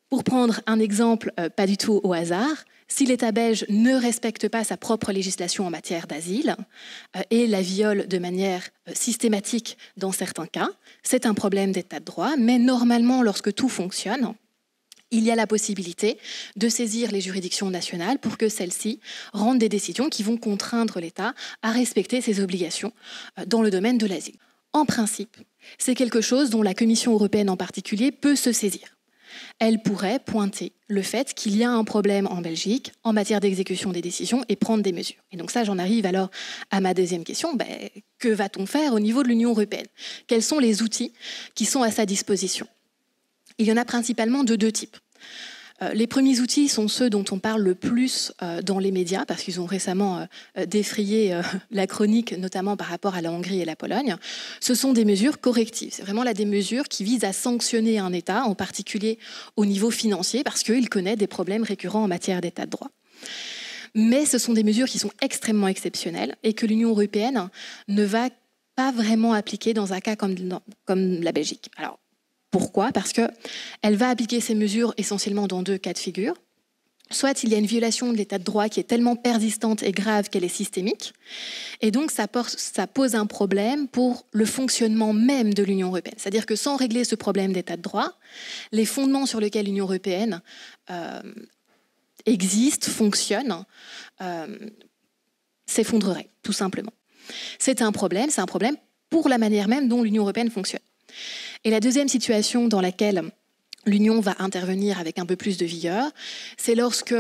Pour prendre un exemple pas du tout au hasard, si l'État belge ne respecte pas sa propre législation en matière d'asile et la viole de manière systématique dans certains cas, c'est un problème d'État de droit, mais normalement, lorsque tout fonctionne, il y a la possibilité de saisir les juridictions nationales pour que celles-ci rendent des décisions qui vont contraindre l'État à respecter ses obligations dans le domaine de l'asile. En principe, c'est quelque chose dont la Commission européenne en particulier peut se saisir. Elle pourrait pointer le fait qu'il y a un problème en Belgique en matière d'exécution des décisions et prendre des mesures. Et donc ça, j'en arrive alors à ma deuxième question. Que va-t-on faire au niveau de l'Union européenne? Quels sont les outils qui sont à sa disposition? Il y en a principalement de deux types. Les premiers outils sont ceux dont on parle le plus dans les médias, parce qu'ils ont récemment défrayé la chronique, notamment par rapport à la Hongrie et la Pologne. Ce sont des mesures correctives. C'est vraiment là des mesures qui visent à sanctionner un État, en particulier au niveau financier, parce qu'il connaît des problèmes récurrents en matière d'État de droit. Mais ce sont des mesures qui sont extrêmement exceptionnelles et que l'Union européenne ne va pas vraiment appliquer dans un cas comme la Belgique. Alors, pourquoi? Parce qu'elle va appliquer ces mesures essentiellement dans deux cas de figure. Soit il y a une violation de l'état de droit qui est tellement persistante et grave qu'elle est systémique, et donc ça pose un problème pour le fonctionnement même de l'Union européenne. C'est-à-dire que sans régler ce problème d'état de droit, les fondements sur lesquels l'Union européenne existe, fonctionne, s'effondreraient, tout simplement. C'est un problème pour la manière même dont l'Union européenne fonctionne. Et la deuxième situation dans laquelle l'Union va intervenir avec un peu plus de vigueur, c'est lorsque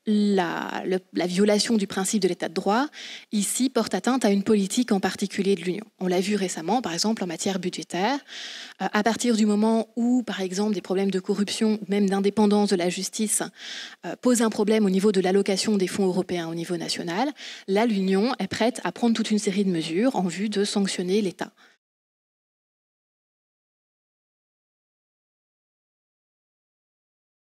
la violation du principe de l'état de droit, ici, porte atteinte à une politique en particulier de l'Union. On l'a vu récemment, par exemple, en matière budgétaire. À partir du moment où, par exemple, des problèmes de corruption, même d'indépendance de la justice, posent un problème au niveau de l'allocation des fonds européens au niveau national, là, l'Union est prête à prendre toute une série de mesures en vue de sanctionner l'État.